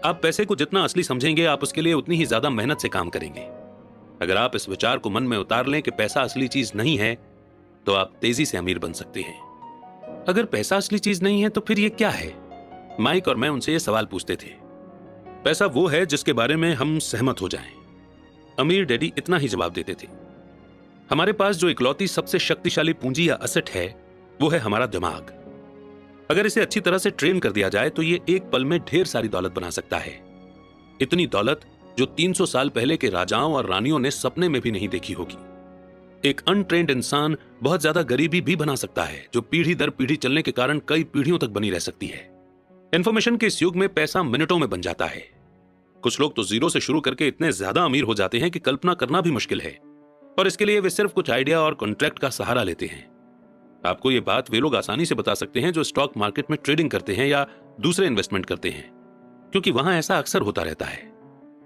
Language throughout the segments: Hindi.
आप पैसे को जितना असली समझेंगे, आप उसके लिए उतनी ही ज्यादा मेहनत से काम करेंगे। अगर आप इस विचार को मन में उतार लें कि पैसा असली चीज नहीं है, तो आप तेजी से अमीर बन सकते हैं। अगर पैसा असली चीज नहीं है तो फिर ये क्या है? माइक और मैं उनसे ये सवाल पूछते थे। पैसा वो है जिसके बारे में हम सहमत हो जाएं। अमीर डैडी इतना ही जवाब देते थे। हमारे पास जो इकलौती सबसे शक्तिशाली पूंजी या असेट है, वो है हमारा दिमाग। अगर इसे अच्छी तरह से ट्रेन कर दिया जाए तो ये एक पल में ढेर सारी दौलत बना सकता है। इतनी दौलत जो 300 साल पहले के राजाओं और रानियों ने सपने में भी नहीं देखी होगी। एक अनट्रेन्ड इंसान बहुत ज्यादा गरीबी भी बना सकता है, जो पीढ़ी दर पीढ़ी चलने के कारण कई पीढ़ियों तक बनी रह सकती है। इंफॉर्मेशन के इस युग में पैसा मिनटों में बन जाता है। कुछ लोग तो जीरो से शुरू करके इतने ज्यादा अमीर हो जाते हैं कि कल्पना करना भी मुश्किल है, और इसके लिए वे सिर्फ कुछ आइडिया और कॉन्ट्रैक्ट का सहारा लेते हैं। आपको ये बात वे लोग आसानी से बता सकते हैं जो स्टॉक मार्केट में ट्रेडिंग करते हैं या दूसरे इन्वेस्टमेंट करते हैं, क्योंकि वहां ऐसा अक्सर होता रहता है।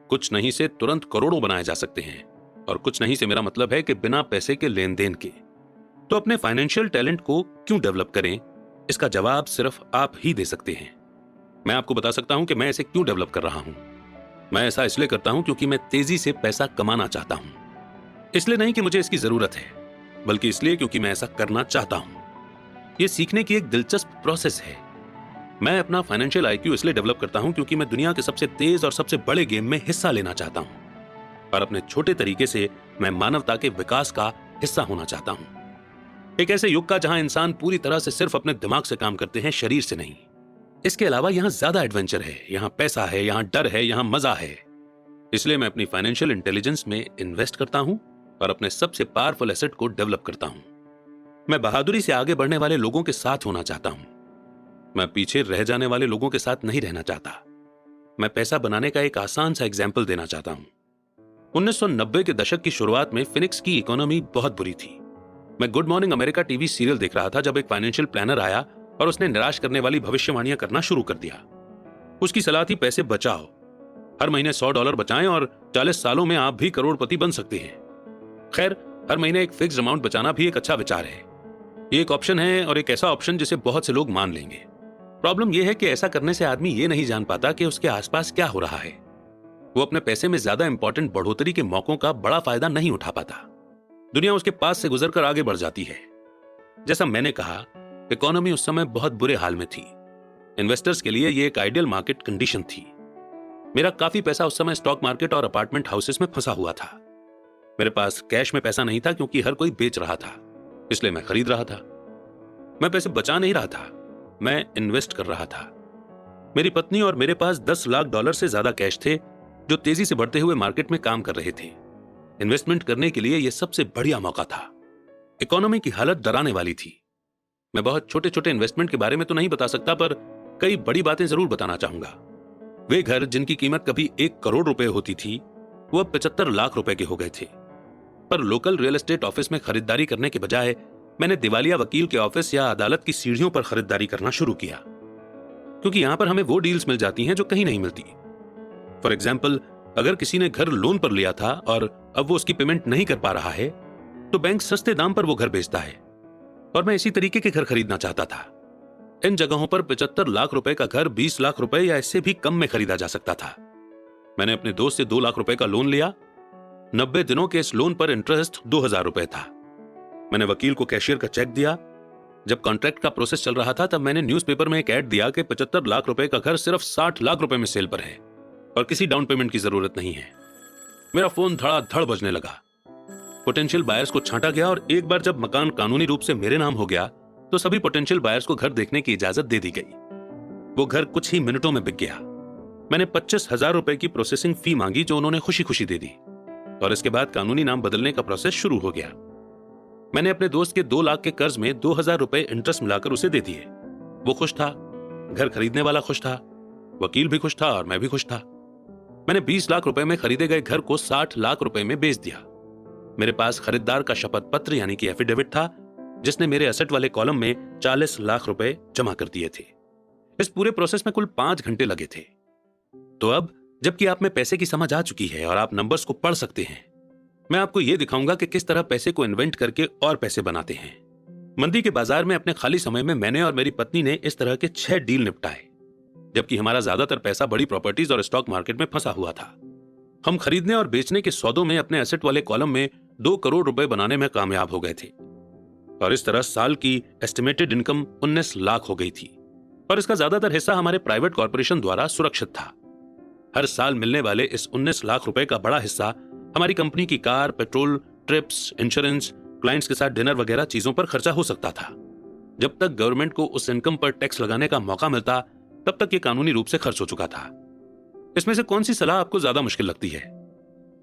कुछ नहीं से तुरंत करोड़ों बनाए जा सकते हैं, और कुछ नहीं से मेरा मतलब है कि बिना पैसे के लेन देन के। तो अपने फाइनेंशियल टैलेंट को क्यों डेवलप करें, इसका जवाब सिर्फ आप ही दे सकते हैं। मैं आपको बता सकता हूं कि मैं इसे क्यों डेवलप कर रहा हूं। मैं ऐसा इसलिए करता हूं क्योंकि मैं तेजी से पैसा कमाना चाहता हूं। इसलिए नहीं कि मुझे इसकी जरूरत है, बल्कि इसलिए क्योंकि मैं ऐसा करना चाहता हूं। यह सीखने की एक दिलचस्प प्रोसेस है। मैं अपना फाइनेंशियल आईक्यू इसलिए डेवलप करता हूं क्योंकि मैं दुनिया के सबसे तेज और सबसे बड़े गेम में हिस्सा लेना चाहता हूं, और अपने छोटे तरीके से मैं मानवता के विकास का हिस्सा होना चाहता हूं। एक ऐसे युग का जहां इंसान पूरी तरह से सिर्फ अपने दिमाग से काम करते हैं, शरीर से नहीं। इसके अलावा यहां ज्यादा एडवेंचर है, यहां पैसा है, यहां डर है, यहां मजा है। इसलिए मैं अपनी फाइनेंशियल इंटेलिजेंस में इन्वेस्ट करता हूं और अपने सबसे पावरफुल एसेट को डेवलप करता हूं। मैं बहादुरी से आगे बढ़ने वाले लोगों के साथ होना चाहता हूं। मैं पीछे रह जाने वाले लोगों के साथ नहीं रहना चाहता। मैं पैसा बनाने का एक आसान सा एग्जाम्पल देना चाहता हूं। 1990 के दशक की शुरुआत में फिनिक्स की इकोनॉमी बहुत बुरी थी। मैं good morning America TV serial देख रहा था जब एक फाइनेंशियल प्लानर आया और उसने निराश करने वाली भविष्यवाणियां करना शुरू कर दिया। उसकी सलाह थी, पैसे बचाओ, हर महीने $100 बचाएं और 40 सालों में आप भी करोड़पति बन सकते हैं। खैर, हर महीने एक फिक्स्ड अमाउंट बचाना भी एक अच्छा विचार है। ये एक ऑप्शन है, और एक ऐसा ऑप्शन जिसे बहुत से लोग मान लेंगे। प्रॉब्लम यह है कि ऐसा करने से आदमी ये नहीं जान पाता कि उसके आसपास क्या हो रहा है। वो अपने पैसे में ज्यादा इंपॉर्टेंट बढ़ोतरी के मौकों का बड़ा फायदा नहीं उठा पाता। दुनिया उसके पास से गुजरकर आगे बढ़ जाती है। जैसा मैंने कहा, इकोनॉमी उस समय बहुत बुरे हाल में थी। इन्वेस्टर्स के लिए यह एक आइडियल मार्केट कंडीशन थी। मेरा काफी पैसा उस समय स्टॉक मार्केट और अपार्टमेंट हाउसेस में फंसा हुआ था। मेरे पास कैश में पैसा नहीं था क्योंकि हर कोई बेच रहा था, इसलिए मैं खरीद रहा था। मैं पैसे बचा नहीं रहा था, मैं इन्वेस्ट कर रहा था। मेरी पत्नी और मेरे पास $10 लाख से ज्यादा कैश थे, जो तेजी से बढ़ते हुए मार्केट में काम कर रहे थे। इन्वेस्टमेंट करने के लिए यह सबसे बढ़िया मौका था। इकोनॉमी की हालत डराने वाली थी। मैं बहुत छोटे छोटे इन्वेस्टमेंट के बारे में तो नहीं बता सकता, पर कई बड़ी बातें जरूर बताना चाहूंगा। वे घर जिनकी कीमत कभी 1 करोड़ रुपए होती थी, वो अब 75 लाख रुपए के हो गए थे। पर लोकल रियल एस्टेट ऑफिस में खरीदारी करने के बजाय मैंने दिवालिया वकील के ऑफिस या अदालत की सीढ़ियों पर खरीदारी करना शुरू किया, क्योंकि यहां पर हमें वो डील्स मिल जाती हैं जो कहीं नहीं मिलती। फॉर एग्जाम्पल, अगर किसी ने घर लोन पर लिया था और अब वो उसकी पेमेंट नहीं कर पा रहा है, तो बैंक सस्ते दाम पर वो घर बेचता है, और मैं इसी तरीके के घर खरीदना चाहता था। इन जगहों पर 75 लाख रुपए का घर 20 लाख रुपए या इससे भी कम में खरीदा जा सकता था। मैंने अपने दोस्त से 2 लाख रुपए का लोन लिया। 90 दिनों के इस लोन पर इंटरेस्ट 2000 रुपए था। मैंने वकील को कैशियर का चेक दिया। जब कॉन्ट्रैक्ट का प्रोसेस चल रहा था, तब मैंने न्यूज़पेपर में एक ऐड दिया कि 75 लाख रुपए का घर सिर्फ 60 लाख रुपए में सेल पर है और किसी डाउन पेमेंट की जरूरत नहीं है। मेरा फोन धड़ाधड़ बजने लगा। पोटेंशियल बायर्स को छांटा गया, और एक बार जब मकान कानूनी रूप से मेरे नाम हो गया, तो सभी पोटेंशियल बायर्स को घर देखने की इजाजत दे दी गई। वो घर कुछ ही मिनटों में बिक गया। मैंने 25,000 रुपए की प्रोसेसिंग फी मांगी, जो उन्होंने खुशी खुशी दे दी, और इसके बाद कानूनी नाम बदलने का प्रोसेस शुरू हो गया। मैंने अपने दोस्त के 2 लाख के कर्ज में 2000 रुपए इंटरेस्ट मिलाकर उसे दे दिए। वो खुश था, घर खरीदने वाला खुश था, वकील भी खुश था, और मैं भी खुश था। मैंने 20 लाख रुपए में खरीदे गए घर को 60 लाख रुपए में बेच दिया। मेरे पास खरीदार का शपथ पत्र यानी कि एफिडेविट था, जिसने मेरे एसेट वाले कॉलम में 40 लाख रुपए जमा कर दिए थे। इस पूरे प्रोसेस में कुल 5 घंटे लगे थे। तो अब जबकि आप में पैसे की समझ आ चुकी है और आप नंबर्स को पढ़ सकते हैं, मैं आपको यह दिखाऊंगा कि किस तरह पैसे को इन्वेंट करके और पैसे बनाते हैं। मंदी के बाजार में अपने खाली समय में मैंने और मेरी पत्नी ने इस तरह के 6 डील निपटाए। जबकि हमारा ज्यादातर पैसा बड़ी प्रॉपर्टीज और स्टॉक मार्केट में फंसा हुआ था। हम खरीदने और बेचने के सौदों में अपने एसेट वाले कॉलम में 2 करोड़ रुपए बनाने में कामयाब हो गए थे, और इस तरह साल की एस्टिमेटेड इनकम 19 लाख हो गई थी, और इसका ज्यादातर हिस्सा हमारे प्राइवेट कॉर्पोरेशन द्वारा सुरक्षित था। हर साल मिलने वाले इस 19 लाख रुपए का बड़ा हिस्सा हमारी कंपनी की car, petrol, trips, insurance, clients के साथ डिनर वगैरह चीजों पर खर्चा हो सकता था। जब तक गवर्नमेंट को उस इनकम पर टैक्स लगाने का मौका मिलता, तब तक ये कानूनी रूप से खर्च हो चुका था। इसमें से कौन सी सलाह आपको ज्यादा मुश्किल लगती है?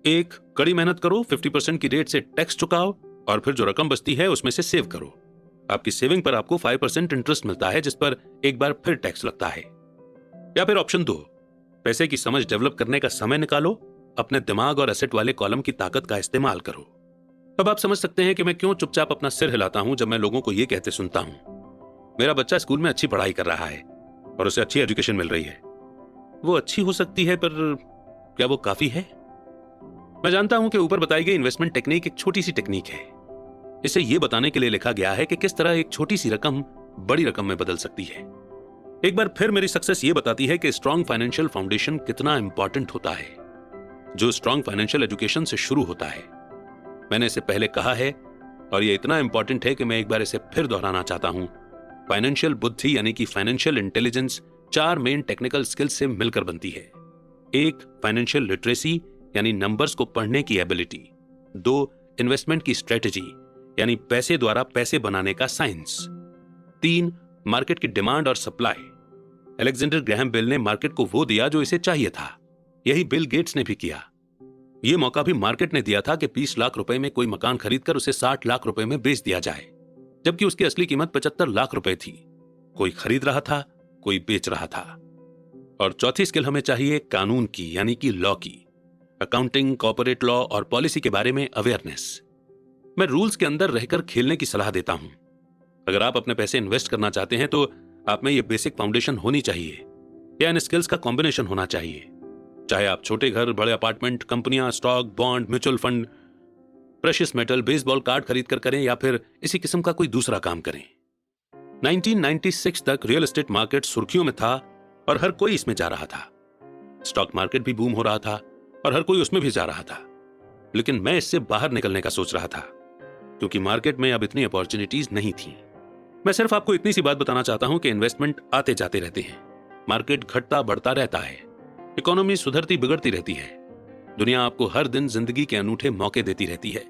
1, कड़ी मेहनत करो, 50% की रेट से टैक्स चुकाओ, और फिर जो रकम बचती है उसमें से सेव करो। आपकी सेविंग पर आपको 5% इंटरेस्ट मिलता है, जिस पर एक बार फिर टैक्स लगता है। या फिर ऑप्शन 2, पैसे की समझ डेवलप करने का समय निकालो, अपने दिमाग और एसेट वाले कॉलम की ताकत का इस्तेमाल करो। अब आप समझ सकते हैं कि मैं क्यों चुपचाप अपना सिर हिलाता हूं जब मैं लोगों को यह कहते सुनता हूं, मेरा बच्चा स्कूल में अच्छी पढ़ाई कर रहा है और उसे अच्छी एजुकेशन मिल रही है। वो अच्छी हो सकती है, पर क्या वो काफी है? मैं जानता हूं कि ऊपर बताई गई इन्वेस्टमेंट टेक्निक एक छोटी सी टेक्निक है। इसे यह बताने के लिए लिखा गया है कि किस तरह एक छोटी सी रकम बड़ी रकम में बदल सकती है। एक बार फिर मेरी सक्सेस ये बताती है कि स्ट्रॉन्ग फाइनेंशियल फाउंडेशन कितना इंपॉर्टेंट होता है, जो स्ट्रॉन्ग फाइनेंशियल एजुकेशन से शुरू होता है। मैंने इसे पहले कहा है, और यह इतना इंपॉर्टेंट है कि मैं एक बार इसे फिर दोहराना चाहता हूं। फाइनेंशियल बुद्धि यानी कि financial intelligence 4 main technical skills से मिलकर बनती है। 1, फाइनेंशियल लिटरेसी यानी नंबर्स को पढ़ने की एबिलिटी। 2, इन्वेस्टमेंट की स्ट्रेटेजी यानी पैसे द्वारा पैसे बनाने का साइंस। 3, मार्केट की डिमांड और सप्लाई। अलेक्जेंडर ग्रैहम बेल ने मार्केट को वो दिया जो इसे चाहिए था। यही बिल गेट्स ने भी किया। यह मौका भी मार्केट ने दिया था कि 20 लाख रुपए में कोई मकान खरीदकर उसे 60 लाख रुपए में बेच दिया जाए, जबकि उसकी असली कीमत 75 लाख रुपए थी। कोई खरीद रहा था, कोई बेच रहा था। और चौथी स्किल हमें चाहिए कानून की, यानी कि लॉ की। अकाउंटिंग, कॉर्पोरेट लॉ और पॉलिसी के बारे में अवेयरनेस। मैं रूल्स के अंदर रहकर खेलने की सलाह देता हूं। अगर आप अपने पैसे इन्वेस्ट करना चाहते हैं तो आप में यह बेसिक फाउंडेशन होनी चाहिए, या इन स्किल्स का कॉम्बिनेशन होना चाहिए। चाहे आप छोटे घर, बड़े अपार्टमेंट, कंपनियां, stock, bond, mutual fund, precious metal, baseball card खरीद कर करें, या फिर इसी किस्म का कोई दूसरा काम करें। 1996 तक रियल एस्टेट मार्केट सुर्खियों में था और हर कोई इसमें जा रहा था। स्टॉक मार्केट भी बूम हो रहा था और हर कोई उसमें भी जा रहा था। लेकिन मैं इससे बाहर निकलने का सोच रहा था, क्योंकि मार्केट में अब इतनी अपॉर्चुनिटीज नहीं थी। मैं सिर्फ आपको इतनी सी बात बताना चाहता हूं कि इन्वेस्टमेंट आते जाते रहते हैं, मार्केट घटता बढ़ता रहता है, इकोनॉमी सुधरती बिगड़ती रहती है, दुनिया आपको हर दिन जिंदगी के अनूठे मौके देती रहती है।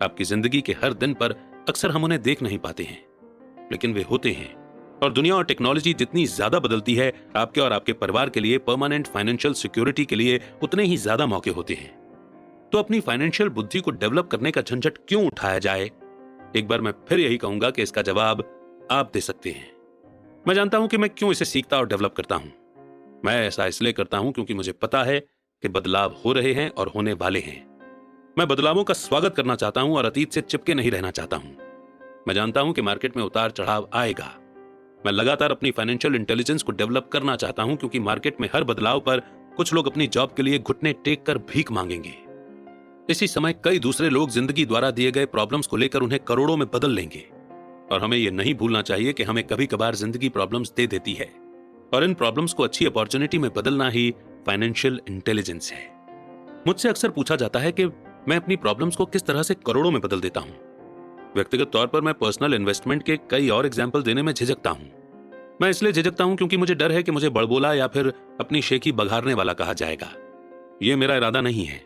आपकी जिंदगी के हर दिन पर अक्सर हम उन्हें देख नहीं पाते हैं, लेकिन वे होते हैं। और दुनिया और टेक्नोलॉजी जितनी ज्यादा बदलती है, आपके और आपके परिवार के लिए परमानेंट फाइनेंशियल सिक्योरिटी के लिए उतने ही ज्यादा मौके होते हैं। तो अपनी फाइनेंशियल बुद्धि को डेवलप करने का झंझट क्यों उठाया जाए? एक बार मैं फिर यही कहूंगा कि इसका जवाब आप दे सकते हैं। मैं जानता हूं कि मैं क्यों इसे सीखता और डेवलप करता हूं। मैं ऐसा इसलिए करता हूं क्योंकि मुझे पता है कि बदलाव हो रहे हैं और होने वाले हैं। मैं बदलावों का स्वागत करना चाहता हूं और अतीत से चिपके नहीं रहना चाहता हूं। मैं जानता हूं कि मार्केट में उतार चढ़ाव आएगा। मैं लगातार अपनी फाइनेंशियल इंटेलिजेंस को डेवलप करना चाहता हूं, क्योंकि मार्केट में हर बदलाव पर कुछ लोग अपनी जॉब के लिए घुटने टेक कर भीख मांगेंगे। इसी समय कई दूसरे लोग जिंदगी द्वारा दिए गए प्रॉब्लम्स को लेकर उन्हें करोड़ों में बदल लेंगे। और हमें यह नहीं भूलना चाहिए कि हमें कभी कभार जिंदगी प्रॉब्लम्स दे देती है, और इन प्रॉब्लम्स को अच्छी अपॉर्चुनिटी में बदलना ही फाइनेंशियल इंटेलिजेंस है। मुझसे अक्सर पूछा जाता है कि मैं अपनी प्रॉब्लम्स को किस तरह से करोड़ों में बदल देता हूं। व्यक्तिगत तौर पर मैं पर्सनल इन्वेस्टमेंट के कई और एग्जाम्पल देने में झिझकता हूं। मैं इसलिए झिझकता हूं क्योंकि मुझे डर है कि मुझे बड़बोला या फिर अपनी शेखी बघारने वाला कहा जाएगा। यह मेरा इरादा नहीं है।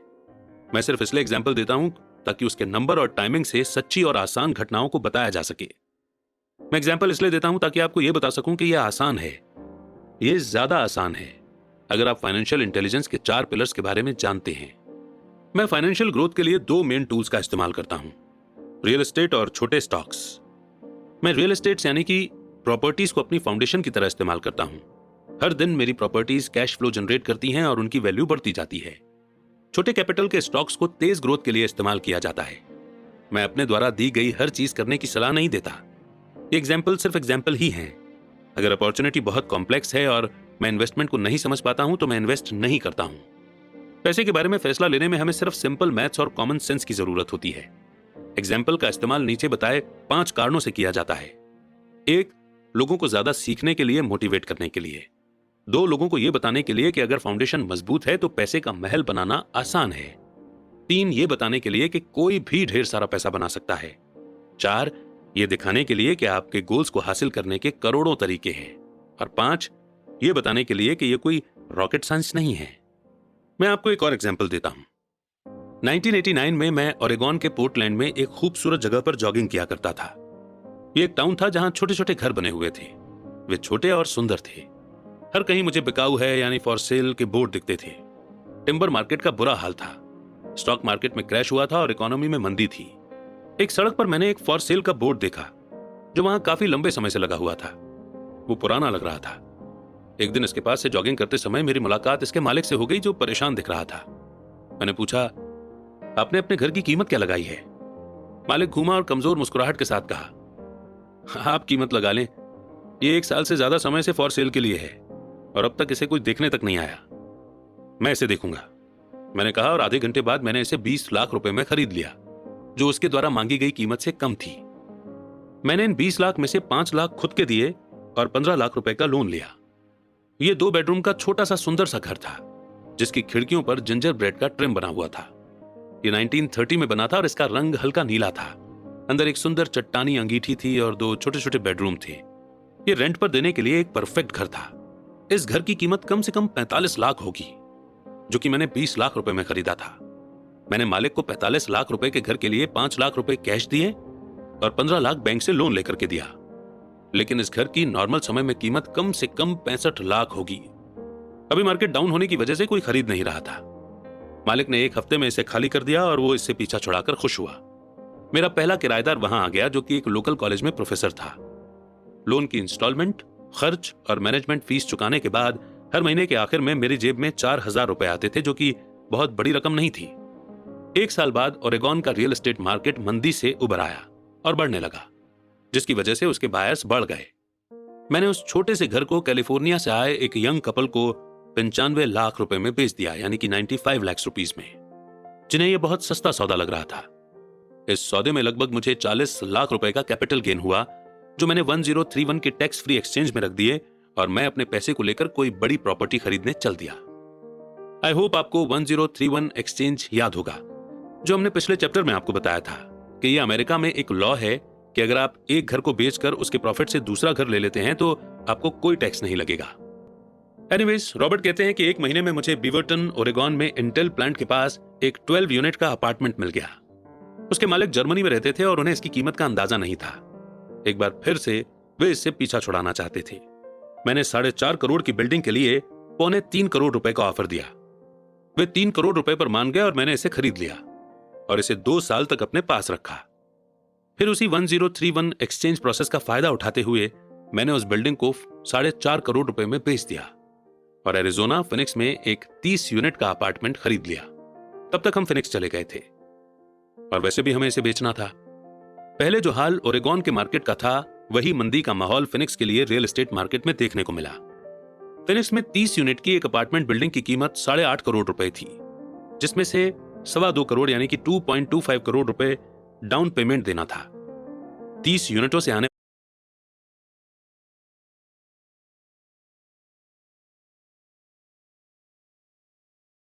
मैं सिर्फ इसलिए एग्जाम्पल देता हूं ताकि उसके नंबर और टाइमिंग से सच्ची और आसान घटनाओं को बताया जा सके। मैं एग्जाम्पल इसलिए देता हूं ताकि आपको यह बता सकूं कि यह आसान है, यह ज्यादा आसान है अगर आप फाइनेंशियल इंटेलिजेंस के 4 पिलर्स के बारे में जानते हैं। मैं फाइनेंशियल ग्रोथ के लिए 2 मेन टूल्स का इस्तेमाल करता हूं, रियल एस्टेट और छोटे स्टॉक्स। मैं रियल एस्टेट यानी कि प्रॉपर्टीज को अपनी फाउंडेशन की तरह इस्तेमाल करता हूं। हर दिन मेरी प्रॉपर्टीज कैश फ्लो जनरेट करती हैं और उनकी वैल्यू बढ़ती जाती है। छोटे कैपिटल के स्टॉक्स को तेज ग्रोथ के लिए इस्तेमाल किया जाता है। मैं अपने द्वारा दी गई हर चीज करने की सलाह नहीं देता। ये एग्जाम्पल सिर्फ एग्जाम्पल ही हैं। अगर अपॉर्चुनिटी बहुत कॉम्प्लेक्स है और मैं इन्वेस्टमेंट को नहीं समझ पाता हूं तो मैं इन्वेस्ट नहीं करता हूं। पैसे के बारे में फैसला लेने में हमें सिर्फ सिंपल मैथ्स और कॉमन सेंस की जरूरत होती है। एग्जाम्पल का इस्तेमाल नीचे बताए 5 कारणों से किया जाता है। 1, लोगों को ज्यादा सीखने के लिए मोटिवेट करने के लिए। 2 लोगों को यह बताने के लिए कि अगर फाउंडेशन मजबूत है तो पैसे का महल बनाना आसान है। 3 ये बताने के लिए कि कोई भी ढेर सारा पैसा बना सकता है। 4 ये दिखाने के लिए कि आपके गोल्स को हासिल करने के करोड़ों तरीके हैं। और 5 ये बताने के लिए कि यह कोई रॉकेट साइंस नहीं है। मैं आपको एक और एग्जांपल देता हूं। 1989 में मैं ओरेगॉन के पोर्टलैंड में एक खूबसूरत जगह पर जॉगिंग किया करता था। यह एक टाउन था जहां छोटे छोटे घर बने हुए थे। वे छोटे और सुंदर थे। हर कहीं मुझे बिकाऊ है यानी फॉर सेल के बोर्ड दिखते थे। टिम्बर मार्केट का बुरा हाल था। स्टॉक मार्केट में क्रैश हुआ था और इकोनॉमी में मंदी थी। एक सड़क पर मैंने एक फॉर सेल का बोर्ड देखा जो वहां काफी लंबे समय से लगा हुआ था। वो पुराना लग रहा था। एक दिन इसके पास से जॉगिंग करते समय मेरी मुलाकात इसके मालिक से हो गई जो परेशान दिख रहा था। मैंने पूछा, आपने अपने घर की कीमत क्या लगाई है? मालिक घूमा और कमजोर मुस्कुराहट के साथ कहा, आप कीमत लगा लें, ये 1 साल से ज्यादा समय से फॉर सेल के लिए है और अब तक इसे कोई देखने तक नहीं आया। मैं इसे देखूंगा, मैंने कहा, और आधे घंटे बाद मैंने इसे 20 लाख रुपए में खरीद लिया जो उसके द्वारा मांगी गई कीमत से कम थी। मैंने इन 20 लाख में से 5 लाख खुद के दिए और 15 लाख रुपए का लोन लिया। यह 2 बेडरूम का छोटा सा सुंदर सा घर था जिसकी खिड़कियों पर जिंजर ब्रेड का ट्रिम बना हुआ था। यह 1930 में बना था और इसका रंग हल्का नीला था। अंदर एक सुंदर चट्टानी अंगीठी थी और 2 छोटे छोटे बेडरूम थे। यह रेंट पर देने के लिए एक परफेक्ट घर था। इस घर की कीमत कम से कम 45 लाख होगी जो कि मैंने 20 लाख रुपए में खरीदा था। मैंने मालिक को 45 लाख रुपए के घर के लिए 5 लाख रुपए कैश दिए और 15 लाख बैंक से लोन लेकर के दिया। लेकिन इस घर की नॉर्मल समय में कीमत कम से कम 65 लाख होगी। अभी मार्केट डाउन होने की वजह से कोई खरीद नहीं रहा था। मालिक ने 1 हफ्ते में इसे खाली कर दिया और वो इससे पीछा छुड़ाकर खुश हुआ। मेरा पहला किराएदार वहां आ गया जो कि एक लोकल कॉलेज में प्रोफेसर था। लोन की इंस्टॉलमेंट, खर्च और मैनेजमेंट फीस चुकाने के बाद हर महीने के आखिर में मेरी जेब में 4000 रुपए आते थे जो कि बहुत बड़ी रकम नहीं थी। 1 साल बाद ओरेगॉन का रियल एस्टेट मार्केट मंदी से उबर आया और बढ़ने लगा जिसकी वजह से उसके बायर्स बढ़ गए। मैंने उस छोटे से घर को कैलिफोर्निया से आए एक यंग कपल को 95 लाख रुपए में बेच दिया, यानी कि 95 लाख रुपीस में, जिन्हें यह बहुत सस्ता सौदा लग रहा था। इस सौदे में लगभग मुझे 40 लाख रुपए का कैपिटल गेन हुआ जो मैंने 1031 के टैक्स फ्री एक्सचेंज में रख दिए और मैं अपने पैसे को लेकर कोई बड़ी प्रॉपर्टी खरीदने चल दिया। आई होप आपको 1031 एक्सचेंज याद होगा जो हमने पिछले चैप्टर में आपको बताया था कि यह अमेरिका में एक लॉ है कि अगर आप एक घर को बेचकर उसके प्रॉफिट से दूसरा घर ले लेते हैं तो आपको कोई टैक्स नहीं लगेगा। एनीवेज, रॉबर्ट कहते हैं कि 1 महीने में मुझे बीवर्टन ओरेगॉन में इंटेल प्लांट के पास एक 12 यूनिट का अपार्टमेंट मिल गया। उसके मालिक जर्मनी में रहते थे और उन्हें इसकी कीमत का अंदाजा नहीं था। एक बार फिर से वे इससे पीछा छुड़ाना चाहते थे। मैंने 4.5 करोड़ की बिल्डिंग के लिए 2.25 करोड़ रुपए का ऑफर दिया। वे 3 करोड़ रुपए पर मान गए और मैंने इसे खरीद लिया और इसे 2 साल तक अपने पास रखा। फिर उसी 1031 एक्सचेंज प्रोसेस का फायदा उठाते हुए मैंने उस बिल्डिंग को 4.5 करोड़ रुपए में बेच दिया और एरिजोना फिनिक्स में एक 30 यूनिट का अपार्टमेंट खरीद लिया। तब तक हम फिनिक्स चले गए थे और वैसे भी हमें इसे बेचना था। पहले जो हाल ओरेगॉन के मार्केट का था वही मंदी का माहौल फिनिक्स के लिए रियल एस्टेट मार्केट में देखने को मिला। फिनिक्स में 30 यूनिट की एक अपार्टमेंट बिल्डिंग की कीमत 8.5 करोड़ रुपए थी जिसमें से 2.25 करोड़ यानी कि 2.25 करोड़ रुपए डाउन पेमेंट देना था। 30 यूनिटों से आने